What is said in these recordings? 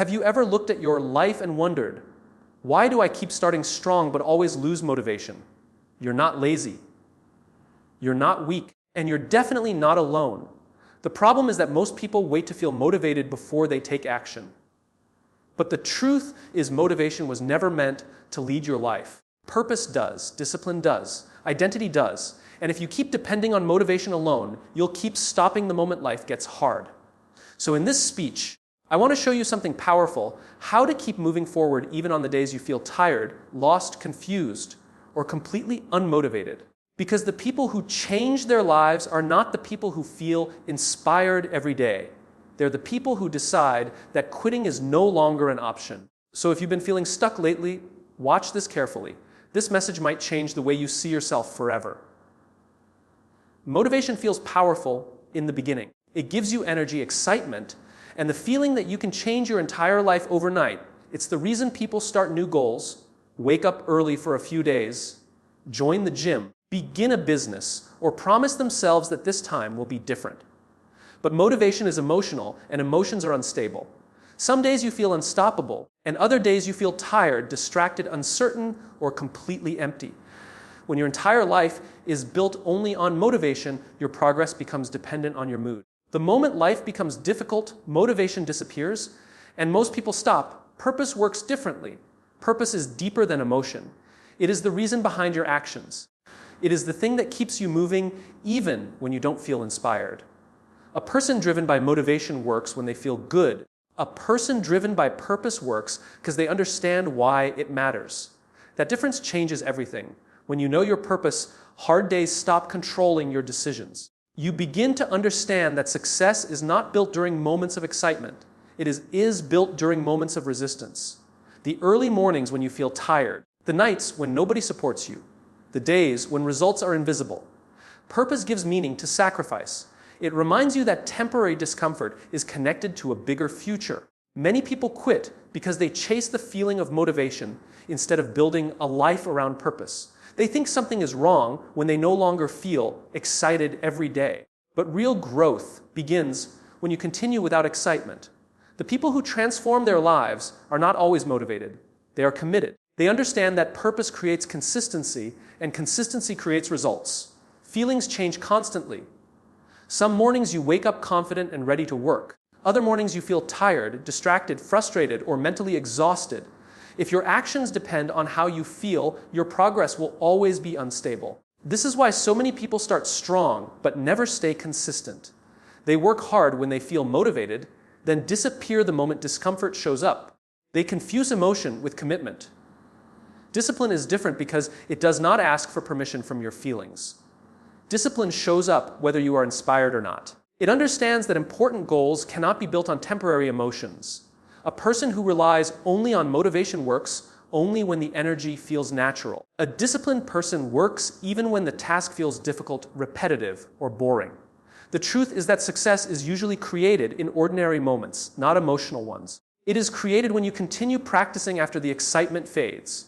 Have you ever looked at your life and wondered, why do I keep starting strong but always lose motivation? You're not lazy. You're not weak. And you're definitely not alone. The problem is that most people wait to feel motivated before they take action. But the truth is motivation was never meant to lead your life. Purpose does, discipline does, identity does. And if you keep depending on motivation alone, you'll keep stopping the moment life gets hard. So in this speech, I want to show you something powerful, how to keep moving forward even on the days you feel tired, lost, confused, or completely unmotivated. Because the people who change their lives are not the people who feel inspired every day. They're the people who decide that quitting is no longer an option. So if you've been feeling stuck lately, watch this carefully. This message might change the way you see yourself forever. Motivation feels powerful in the beginning. It gives you energy, excitement, and the feeling that you can change your entire life overnight. It's the reason people start new goals, wake up early for a few days, join the gym, begin a business, or promise themselves that this time will be different. But motivation is emotional, and emotions are unstable. Some days you feel unstoppable, and other days you feel tired, distracted, uncertain, or completely empty. When your entire life is built only on motivation, your progress becomes dependent on your mood. The moment life becomes difficult, motivation disappears, and most people stop. Purpose works differently. Purpose is deeper than emotion. It is the reason behind your actions. It is the thing that keeps you moving even when you don't feel inspired. A person driven by motivation works when they feel good. A person driven by purpose works because they understand why it matters. That difference changes everything. When you know your purpose, hard days stop controlling your decisions. You begin to understand that success is not built during moments of excitement. It is built during moments of resistance. The early mornings when you feel tired, the nights when nobody supports you, the days when results are invisible. Purpose gives meaning to sacrifice. It reminds you that temporary discomfort is connected to a bigger future. Many people quit because they chase the feeling of motivation instead of building a life around purpose. They think something is wrong when they no longer feel excited every day. But real growth begins when you continue without excitement. The people who transform their lives are not always motivated. They are committed. They understand that purpose creates consistency, and consistency creates results. Feelings change constantly. Some mornings you wake up confident and ready to work. Other mornings you feel tired, distracted, frustrated, or mentally exhausted. If your actions depend on how you feel, your progress will always be unstable. This is why so many people start strong but never stay consistent. They work hard when they feel motivated, then disappear the moment discomfort shows up. They confuse emotion with commitment. Discipline is different because it does not ask for permission from your feelings. Discipline shows up whether you are inspired or not. It understands that important goals cannot be built on temporary emotions. A person who relies only on motivation works only when the energy feels natural. A disciplined person works even when the task feels difficult, repetitive, or boring. The truth is that success is usually created in ordinary moments, not emotional ones. It is created when you continue practicing after the excitement fades.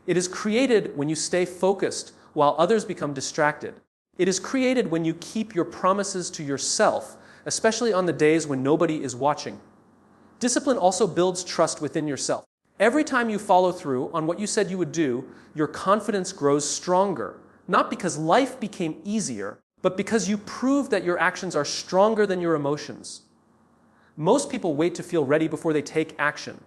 It is created when you stay focused while others become distracted. It is created when you keep your promises to yourself, especially on the days when nobody is watching. Discipline also builds trust within yourself. Every time you follow through on what you said you would do, your confidence grows stronger, not because life became easier, but because you prove that your actions are stronger than your emotions. Most people wait to feel ready before they take action.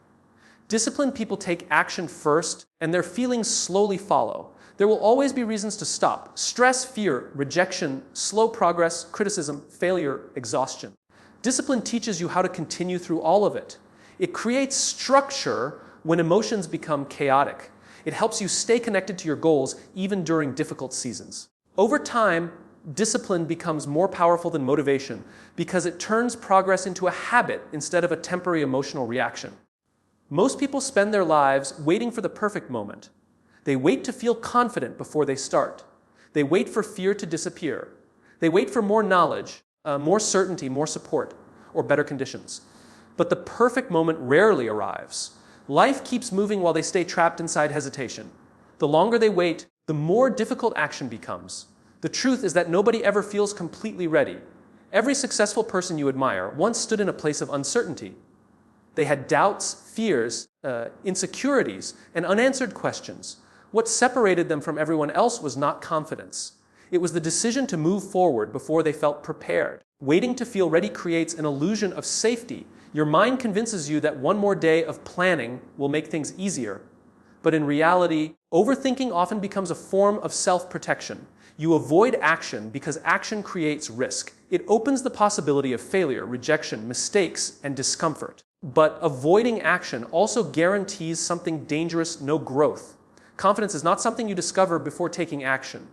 Disciplined people take action first, and their feelings slowly follow. There will always be reasons to stop: stress, fear, rejection, slow progress, criticism, failure, exhaustion. Discipline teaches you how to continue through all of it. It creates structure when emotions become chaotic. It helps you stay connected to your goals even during difficult seasons. Over time, discipline becomes more powerful than motivation because it turns progress into a habit instead of a temporary emotional reaction. Most people spend their lives waiting for the perfect moment. They wait to feel confident before they start. They wait for fear to disappear. They wait for more knowledge, more certainty, more support, or better conditions. But the perfect moment rarely arrives. Life keeps moving while they stay trapped inside hesitation. The longer they wait, the more difficult action becomes. The truth is that nobody ever feels completely ready. Every successful person you admire once stood in a place of uncertainty. They had doubts, fears, insecurities, and unanswered questions. What separated them from everyone else was not confidence. It was the decision to move forward before they felt prepared. Waiting to feel ready creates an illusion of safety. Your mind convinces you that one more day of planning will make things easier. But in reality, overthinking often becomes a form of self-protection. You avoid action because action creates risk. It opens the possibility of failure, rejection, mistakes, and discomfort. But avoiding action also guarantees something dangerous: no growth. Confidence is not something you discover before taking action.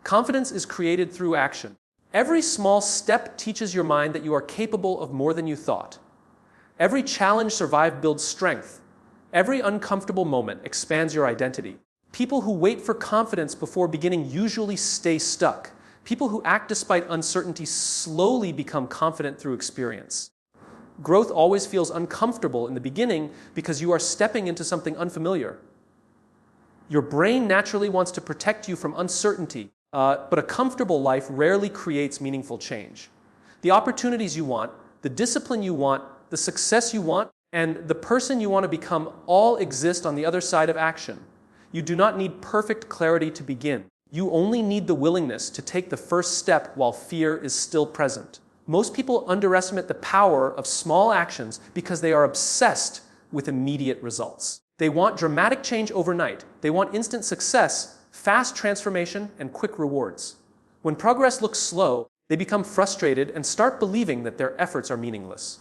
Confidence is created through action. Every small step teaches your mind that you are capable of more than you thought. Every challenge survived builds strength. Every uncomfortable moment expands your identity. People who wait for confidence before beginning usually stay stuck. People who act despite uncertainty slowly become confident through experience. Growth always feels uncomfortable in the beginning because you are stepping into something unfamiliar. Your brain naturally wants to protect you from uncertainty, but a comfortable life rarely creates meaningful change. The opportunities you want, the discipline you want, the success you want, and the person you want to become all exist on the other side of action. You do not need perfect clarity to begin. You only need the willingness to take the first step while fear is still present. Most people underestimate the power of small actions because they are obsessed with immediate results. They want dramatic change overnight. They want instant success, fast transformation, and quick rewards. When progress looks slow, they become frustrated and start believing that their efforts are meaningless.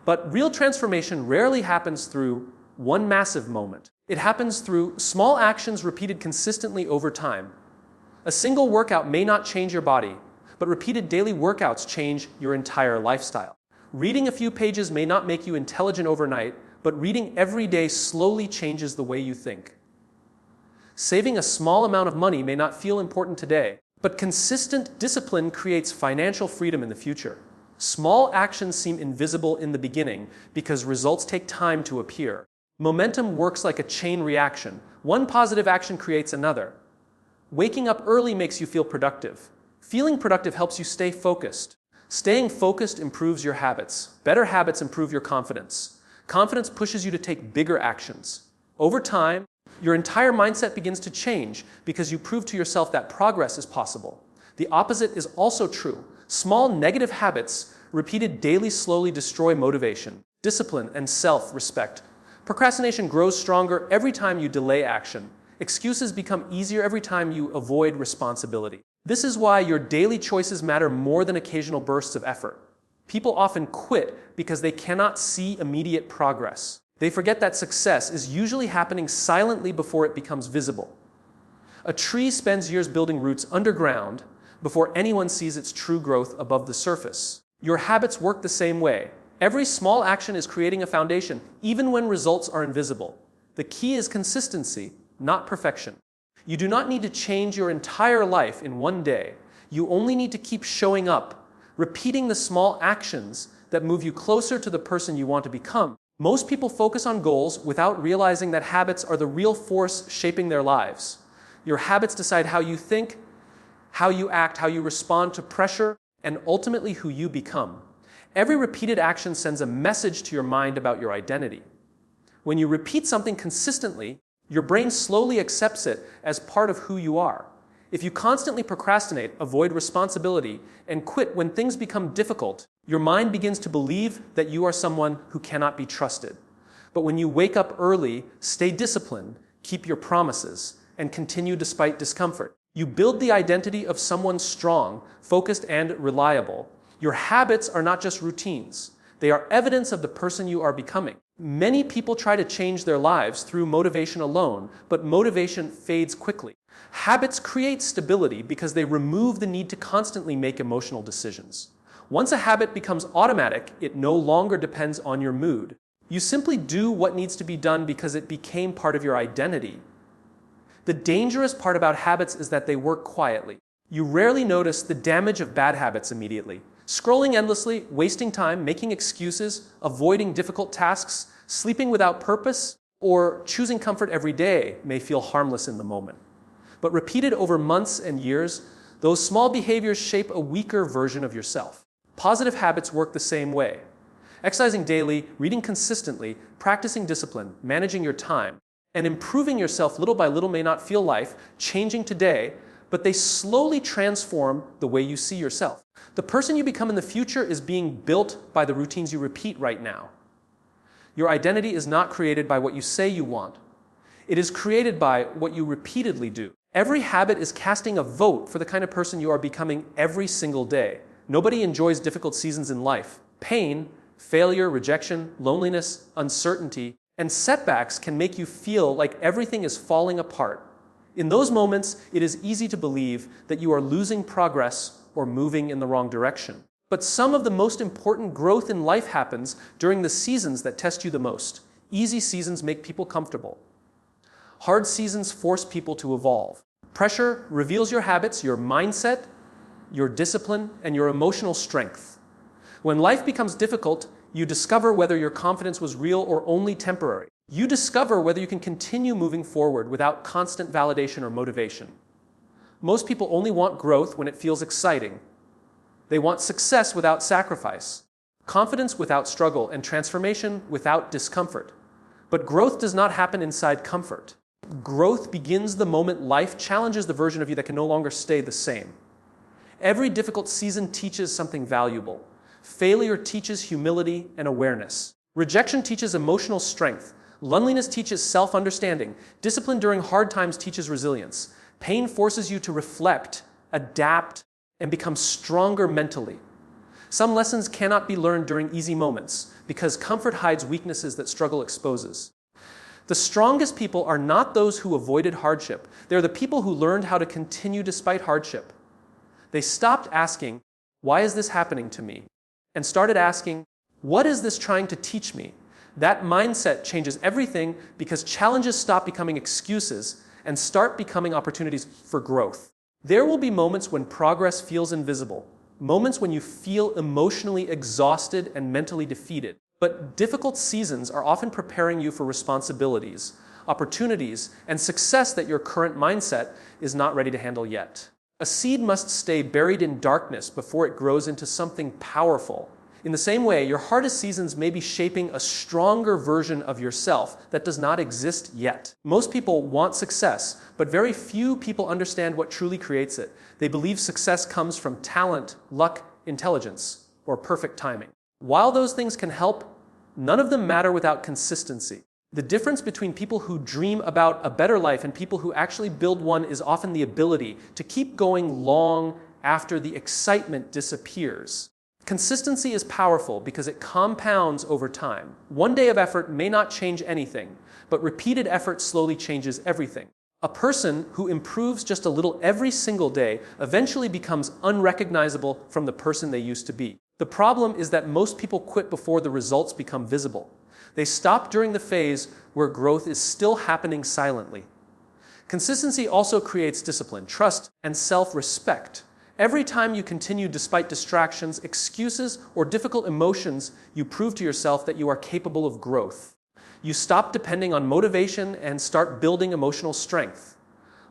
But real transformation rarely happens through one massive moment. It happens through small actions repeated consistently over time. A single workout may not change your body, but repeated daily workouts change your entire lifestyle. Reading a few pages may not make you intelligent overnight, but reading every day slowly changes the way you think. Saving a small amount of money may not feel important today, but consistent discipline creates financial freedom in the future. Small actions seem invisible in the beginning because results take time to appear. Momentum works like a chain reaction. One positive action creates another. Waking up early makes you feel productive. Feeling productive helps you stay focused. Staying focused improves your habits. Better habits improve your confidence. Confidence pushes you to take bigger actions. Over time, your entire mindset begins to change because you prove to yourself that progress is possible. The opposite is also true. Small negative habits, repeated daily, slowly destroy motivation, discipline, and self-respect. Procrastination grows stronger every time you delay action. Excuses become easier every time you avoid responsibility. This is why your daily choices matter more than occasional bursts of effort. People often quit because they cannot see immediate progress. They forget that success is usually happening silently before it becomes visible. A tree spends years building roots underground before anyone sees its true growth above the surface. Your habits work the same way. Every small action is creating a foundation, even when results are invisible. The key is consistency, not perfection. You do not need to change your entire life in one day. You only need to keep showing up, repeating the small actions that move you closer to the person you want to become. Most people focus on goals without realizing that habits are the real force shaping their lives. Your habits decide how you think, how you act, how you respond to pressure, and ultimately who you become. Every repeated action sends a message to your mind about your identity. When you repeat something consistently, your brain slowly accepts it as part of who you are. If you constantly procrastinate, avoid responsibility, and quit when things become difficult, your mind begins to believe that you are someone who cannot be trusted. But when you wake up early, stay disciplined, keep your promises, and continue despite discomfort, you build the identity of someone strong, focused, and reliable. Your habits are not just routines. They are evidence of the person you are becoming. Many people try to change their lives through motivation alone, but motivation fades quickly. Habits create stability because they remove the need to constantly make emotional decisions. Once a habit becomes automatic, it no longer depends on your mood. You simply do what needs to be done because it became part of your identity. The dangerous part about habits is that they work quietly. You rarely notice the damage of bad habits immediately. Scrolling endlessly, wasting time, making excuses, avoiding difficult tasks, sleeping without purpose, or choosing comfort every day may feel harmless in the moment. But repeated over months and years, those small behaviors shape a weaker version of yourself. Positive habits work the same way. Exercising daily, reading consistently, practicing discipline, managing your time, and improving yourself little by little may not feel life changing today, but they slowly transform the way you see yourself. The person you become in the future is being built by the routines you repeat right now. Your identity is not created by what you say you want. It is created by what you repeatedly do. Every habit is casting a vote for the kind of person you are becoming every single day. Nobody enjoys difficult seasons in life. Pain, failure, rejection, loneliness, uncertainty, and setbacks can make you feel like everything is falling apart. In those moments, it is easy to believe that you are losing progress or moving in the wrong direction. But some of the most important growth in life happens during the seasons that test you the most. Easy seasons make people comfortable. Hard seasons force people to evolve. Pressure reveals your habits, your mindset, your discipline, and your emotional strength. When life becomes difficult, you discover whether your confidence was real or only temporary. You discover whether you can continue moving forward without constant validation or motivation. Most people only want growth when it feels exciting. They want success without sacrifice, confidence without struggle, and transformation without discomfort. But growth does not happen inside comfort. Growth begins the moment life challenges the version of you that can no longer stay the same. Every difficult season teaches something valuable. Failure teaches humility and awareness. Rejection teaches emotional strength. Loneliness teaches self-understanding. Discipline during hard times teaches resilience. Pain forces you to reflect, adapt, and become stronger mentally. Some lessons cannot be learned during easy moments because comfort hides weaknesses that struggle exposes. The strongest people are not those who avoided hardship. They're the people who learned how to continue despite hardship. They stopped asking, "Why is this happening to me?" and started asking, "What is this trying to teach me?" That mindset changes everything because challenges stop becoming excuses and start becoming opportunities for growth. There will be moments when progress feels invisible, moments when you feel emotionally exhausted and mentally defeated. But difficult seasons are often preparing you for responsibilities, opportunities, and success that your current mindset is not ready to handle yet. A seed must stay buried in darkness before it grows into something powerful. In the same way, your hardest seasons may be shaping a stronger version of yourself that does not exist yet. Most people want success, but very few people understand what truly creates it. They believe success comes from talent, luck, intelligence, or perfect timing. While those things can help, none of them matter without consistency. The difference between people who dream about a better life and people who actually build one is often the ability to keep going long after the excitement disappears. Consistency is powerful because it compounds over time. One day of effort may not change anything, but repeated effort slowly changes everything. A person who improves just a little every single day eventually becomes unrecognizable from the person they used to be. The problem is that most people quit before the results become visible. They stop during the phase where growth is still happening silently. Consistency also creates discipline, trust, and self-respect. Every time you continue despite distractions, excuses, or difficult emotions, you prove to yourself that you are capable of growth. You stop depending on motivation and start building emotional strength.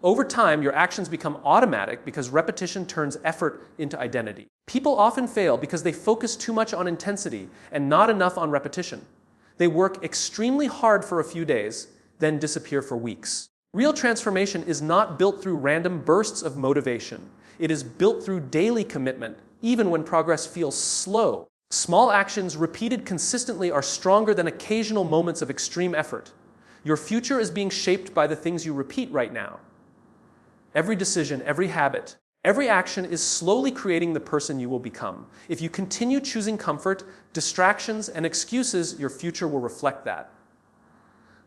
Over time, your actions become automatic because repetition turns effort into identity. People often fail because they focus too much on intensity and not enough on repetition. They work extremely hard for a few days, then disappear for weeks. Real transformation is not built through random bursts of motivation. It is built through daily commitment, even when progress feels slow. Small actions repeated consistently are stronger than occasional moments of extreme effort. Your future is being shaped by the things you repeat right now. Every decision, every habit, every action is slowly creating the person you will become. If you continue choosing comfort, distractions, and excuses, your future will reflect that.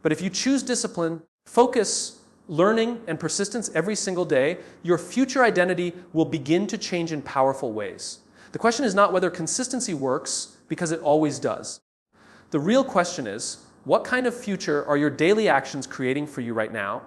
But if you choose discipline, focus, learning, and persistence every single day, your future identity will begin to change in powerful ways. The question is not whether consistency works, because it always does. The real question is, what kind of future are your daily actions creating for you right now?